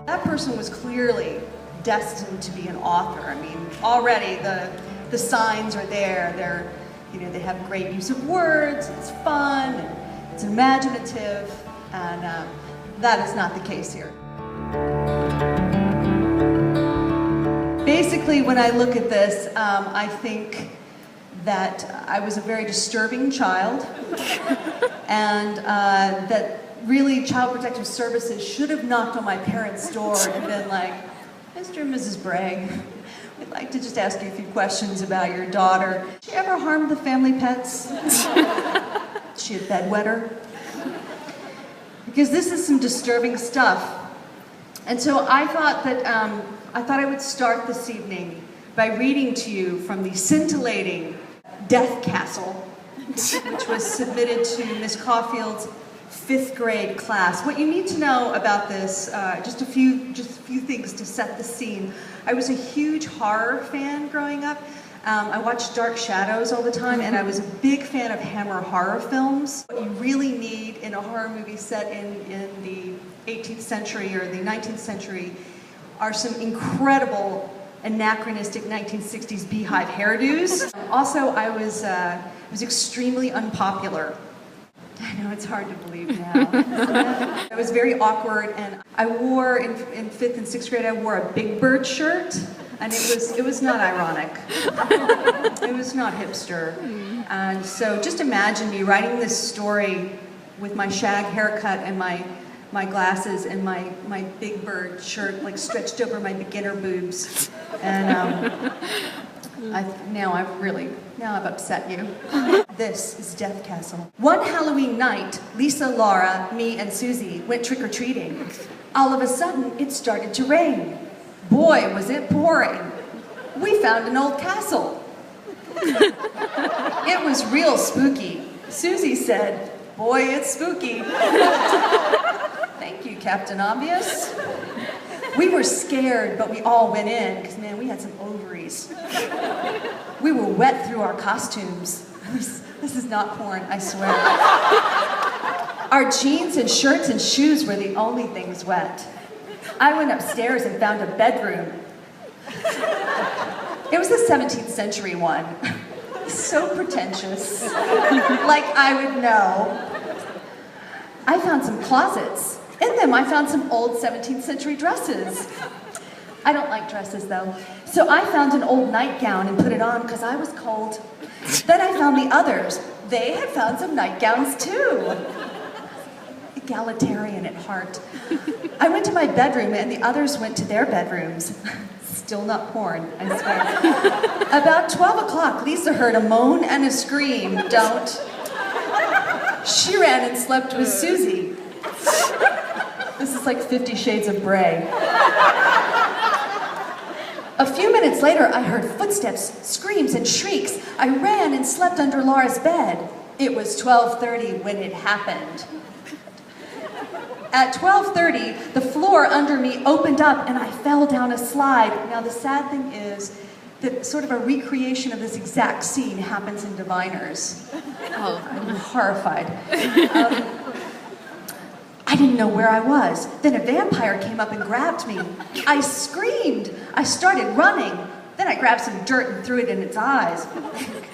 That person was clearly destined to be an author. I mean, already the signs are there. They have great use of words, it's fun, and it's imaginative, and that is not the case here. Basically, when I look at this, I think that I was a very disturbing child, and that really Child Protective Services should have knocked on my parents' door and been like, Mr. and Mrs. Bray, we'd like to just ask you a few questions about your daughter. Did she ever harm the family pets? Is she a bedwetter? Because this is some disturbing stuff. And so I thought that I would start this evening by reading to you from the scintillating Death Castle, which was submitted to Miss Caulfield's 5th grade class. What you need to know about this, just a few things to set the scene. I was a huge horror fan growing up. I watched Dark Shadows all the time, and I was a big fan of Hammer horror films. What you really need in a horror movie set in the 18th century or the 19th century are some incredible anachronistic 1960s beehive hairdos. Also, I was extremely unpopular. I know it's hard to believe now. I was very awkward, and I wore in 5th and 6th grade. I wore a Big Bird shirt, and it was not ironic. It was not hipster. And so just imagine me writing this story with my shag haircut and my glasses and my Big Bird shirt like stretched over my beginner boobs, and now I've upset you. This is Death Castle. One Halloween night, Lisa, Laura, me, and Susie went trick-or-treating. All of a sudden, it started to rain. Boy, was it pouring. We found an old castle. It was real spooky. Susie said, "Boy, it's spooky." Thank you, Captain Obvious. We were scared, but we all went in, because, man, we had some ovaries. We were wet through our costumes. This is not porn, I swear. Our jeans and shirts and shoes were the only things wet. I went upstairs and found a bedroom. It was the 17th century one. So pretentious. Like I would know. I found some closets. In them, I found some old 17th century dresses. I don't like dresses, though. So I found an old nightgown and put it on because I was cold. Then I found the others. They had found some nightgowns, too. Egalitarian at heart. I went to my bedroom, and the others went to their bedrooms. Still not porn, I swear. About 12 o'clock, Lisa heard a moan and a scream. Don't. She ran and slept with Susie. This is like 50 Shades of Bray. A few minutes later, I heard footsteps, screams, and shrieks. I ran and slept under Laura's bed. It was 12:30 when it happened. At 12:30, the floor under me opened up and I fell down a slide. Now, the sad thing is that sort of a recreation of this exact scene happens in Diviners. Oh, I'm horrified. I didn't know where I was. Then a vampire came up and grabbed me. I screamed. I started running. Then I grabbed some dirt and threw it in its eyes.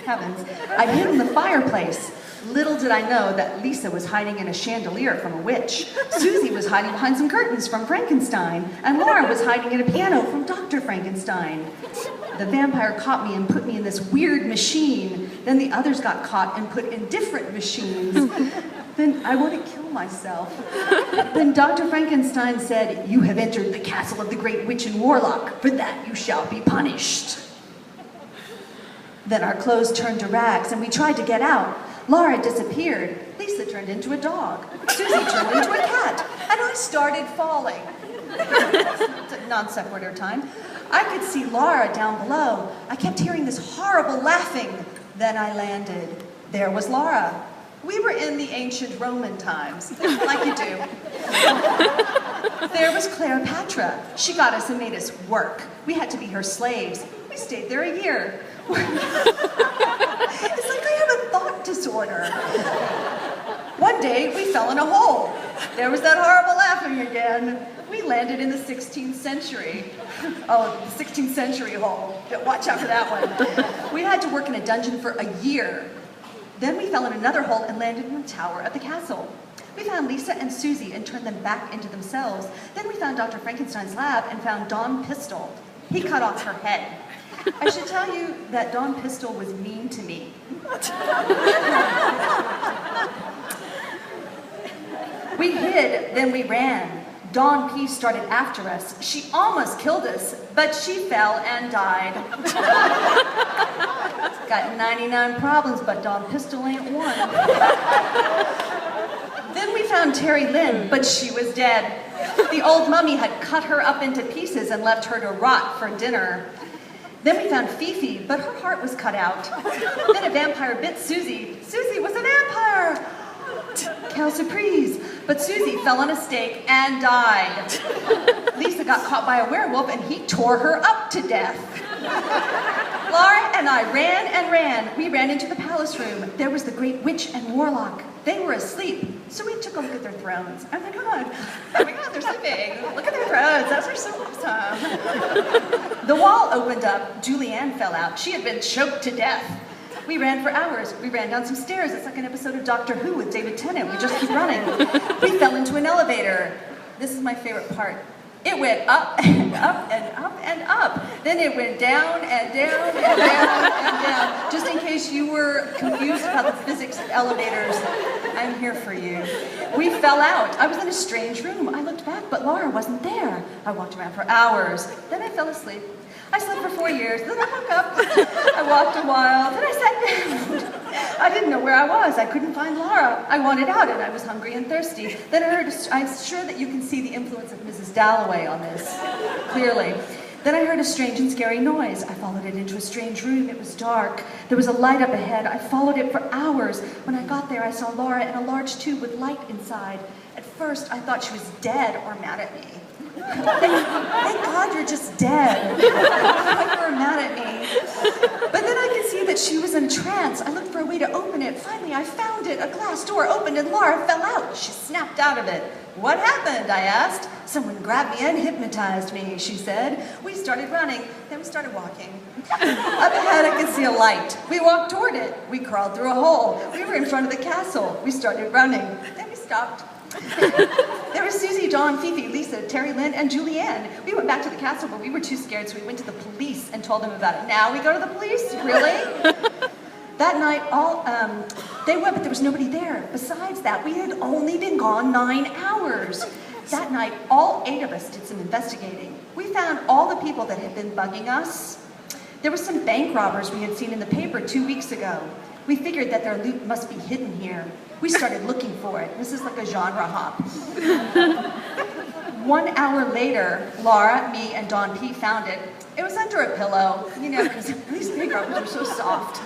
Heavens. I hid in the fireplace. Little did I know that Lisa was hiding in a chandelier from a witch. Susie was hiding behind some curtains from Frankenstein. And Laura was hiding in a piano from Dr. Frankenstein. The vampire caught me and put me in this weird machine. Then the others got caught and put in different machines. Then I want to kill myself. Then Dr. Frankenstein said, "You have entered the castle of the great witch and warlock. For that you shall be punished." Then our clothes turned to rags and we tried to get out. Laura disappeared. Lisa turned into a dog. Susie turned into a cat. And I started falling. Non sequitur time. I could see Laura down below. I kept hearing this horrible laughing. Then I landed. There was Laura. We were in the ancient Roman times, like you do. There was Cleopatra. She got us and made us work. We had to be her slaves. We stayed there a year. It's like I have disorder. One day, we fell in a hole. There was that horrible laughing again. We landed in the 16th century. Oh, the 16th century hole. Watch out for that one. We had to work in a dungeon for a year. Then we fell in another hole and landed in the tower of the castle. We found Lisa and Susie and turned them back into themselves. Then we found Dr. Frankenstein's lab and found Dawn Pistol. He cut off her head. I should tell you that Dawn Pistol was mean to me. We hid, then we ran. Dawn P started after us. She almost killed us, but she fell and died. Got 99 problems, but Dawn Pistol ain't one. Then we found Terry Lynn, but she was dead. The old mummy had cut her up into pieces and left her to rot for dinner. Then we found Fifi, but her heart was cut out. Then a vampire bit Susie. Susie was a vampire! Cal surprise, but Susie fell on a stake and died. Lisa got caught by a werewolf and he tore her up to death. Laura and I ran and ran. We ran into the palace room. There was the great witch and warlock. They were asleep, so we took a look at their thrones. Oh my God, they're sleeping. Look at their thrones, those are so awesome. The wall opened up. Julianne fell out. She had been choked to death. We ran for hours. We ran down some stairs. It's like an episode of Doctor Who with David Tennant. We just keep running. We fell into an elevator. This is my favorite part. It went up and up and up and up. Then it went down and down and down and down. Just in case you were confused about the physics of elevators, I'm here for you. We fell out. I was in a strange room. I looked back, but Laura wasn't there. I walked around for hours. Then I fell asleep. I slept for 4 years, then I woke up. I walked a while, then I sat down. I didn't know where I was. I couldn't find Laura. I wanted out and I was hungry and thirsty. Then I'm sure that you can see the influence of Mrs. Dalloway on this, clearly. Then I heard a strange and scary noise. I followed it into a strange room. It was dark. There was a light up ahead. I followed it for hours. When I got there, I saw Laura in a large tube with light inside. At first, I thought she was dead or mad at me. Thank God you're just dead. I thought you were mad at me. But then I could see that she was in a trance. I looked for a way to open it. Finally, I found it. A glass door opened and Laura fell out. She snapped out of it. What happened? I asked. Someone grabbed me and hypnotized me, she said. We started running. Then we started walking. Up ahead, I could see a light. We walked toward it. We crawled through a hole. We were in front of the castle. We started running. Then we stopped. There was Susie, Dawn, Fifi, Lisa, Terry Lynn, and Julianne. We went back to the castle, but we were too scared, so we went to the police and told them about it. Now we go to the police? Really? That night, they went, but there was nobody there. Besides that, we had only been gone 9 hours. That night, all 8 of us did some investigating. We found all the people that had been bugging us. There were some bank robbers we had seen in the paper 2 weeks ago. We figured that their loot must be hidden here. We started looking for it. This is like a genre hop. 1 hour later, Laura, me, and Dawn P found it. It was under a pillow, you know, because these bank robbers are so soft.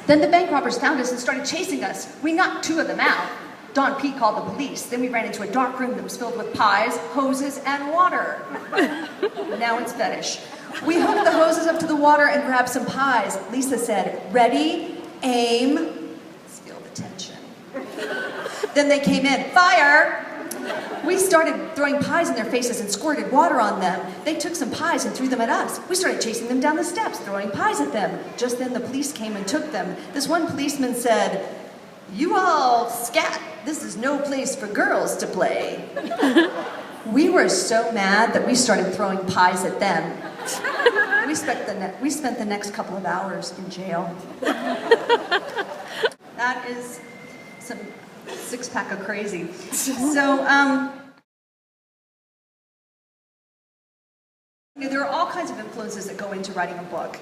Then the bank robbers found us and started chasing us. We knocked 2 of them out. Dawn P called the police. Then we ran into a dark room that was filled with pies, hoses, and water. Now it's fetish. We hooked the hoses up to the water and grabbed some pies. Lisa said, ready, aim, let's feel the tension. Then they came in, fire! We started throwing pies in their faces and squirted water on them. They took some pies and threw them at us. We started chasing them down the steps, throwing pies at them. Just then the police came and took them. This one policeman said, you all scat. This is no place for girls to play. We were so mad that we started throwing pies at them. We spent the next couple of hours in jail. That is some 6-pack of crazy. So, there are all kinds of influences that go into writing a book.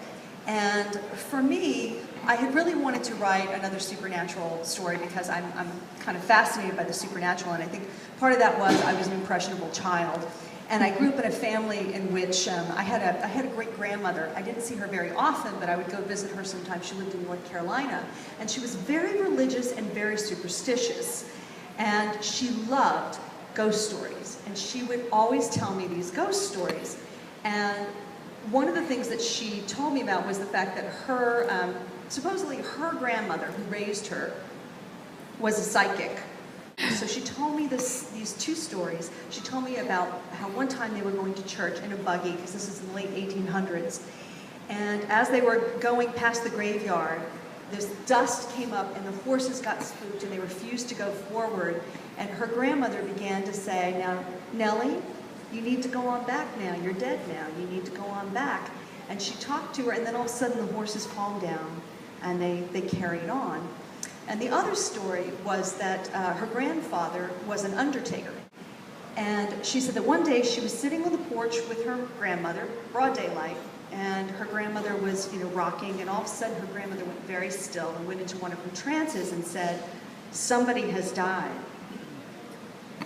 And for me, I had really wanted to write another supernatural story because I'm kind of fascinated by the supernatural, and I think part of that was I was an impressionable child. And I grew up in a family in which I had a great-grandmother. I didn't see her very often, but I would go visit her sometimes. She lived in North Carolina. And she was very religious and very superstitious. And she loved ghost stories. And she would always tell me these ghost stories. And one of the things that she told me about was the fact that her supposedly her grandmother, who raised her, was a psychic. So she told me these two stories. She told me about how one time they were going to church in a buggy, because this is in the late 1800s. And as they were going past the graveyard, this dust came up and the horses got spooked and they refused to go forward. And her grandmother began to say, "Now, Nellie, you need to go on back now. You're dead now. You need to go on back." And she talked to her, and then all of a sudden the horses calmed down and they carried on. And the other story was that her grandfather was an undertaker. And she said that one day she was sitting on the porch with her grandmother, broad daylight, and her grandmother was, rocking, and all of a sudden her grandmother went very still and went into one of her trances and said, "Somebody has died.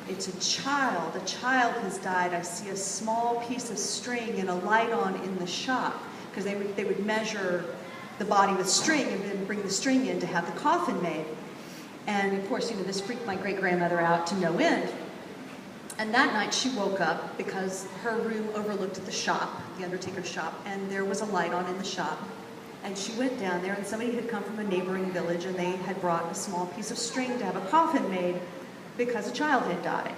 It's a child has died. I see a small piece of string and a light on in the shop," because they would measure the body with string and then bring the string in to have the coffin made. And of course, this freaked my great-grandmother out to no end. And that night she woke up because her room overlooked the shop, the undertaker's shop, and there was a light on in the shop. And she went down there, and somebody had come from a neighboring village, and they had brought a small piece of string to have a coffin made because a child had died.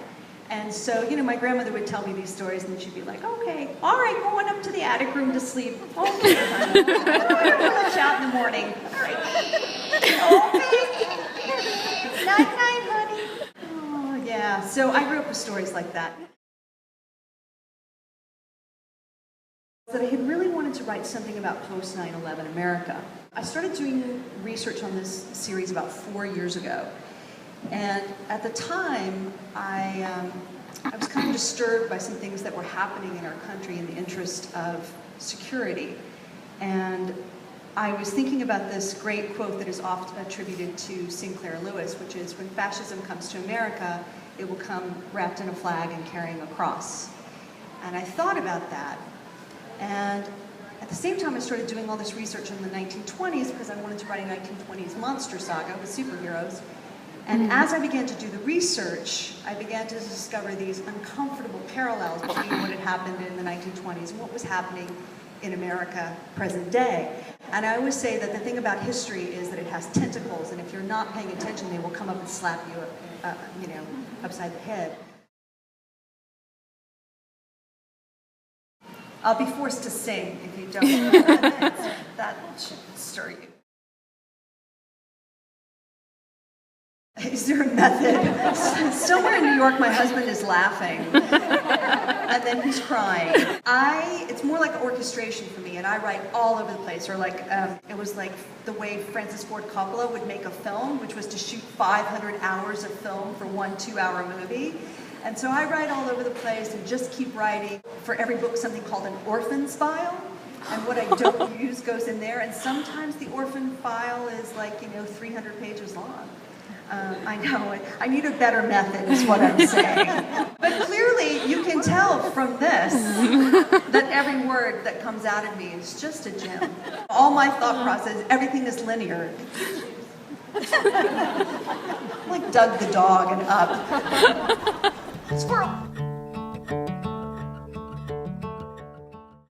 And so, my grandmother would tell me these stories, and she'd be like, "Okay, all right, going up to the attic room to sleep. Okay, honey. We'll let you out in the morning. All right. Okay. Night-night, honey." Oh, yeah. So I grew up with stories like that. That I had really wanted to write something about post-9/11 America. I started doing research on this series about 4 years ago. And at the time, I was kind of disturbed by some things that were happening in our country in the interest of security. And I was thinking about this great quote that is often attributed to Sinclair Lewis, which is, "When fascism comes to America, it will come wrapped in a flag and carrying a cross." And I thought about that. And at the same time, I started doing all this research in the 1920s because I wanted to write a 1920s monster saga with superheroes. And as I began to do the research, I began to discover these uncomfortable parallels between what had happened in the 1920s and what was happening in America present day. And I always say that the thing about history is that it has tentacles, and if you're not paying attention, they will come up and slap you, upside the head. I'll be forced to sing if you don't. That should stir you. Is there a method? Somewhere in New York, my husband is laughing, and then he's crying. It's more like orchestration for me, and I write all over the place. Or it was like the way Francis Ford Coppola would make a film, which was to shoot 500 hours of film for one 2-hour movie. And so I write all over the place and just keep writing. For every book, something called an orphan's file. And what I don't use goes in there. And sometimes the orphan file is 300 pages long. I know, I need a better method is what I'm saying. But clearly you can tell from this that every word that comes out of me is just a gem. All my thought process, everything is linear. Like Doug the dog and Up. Squirrel.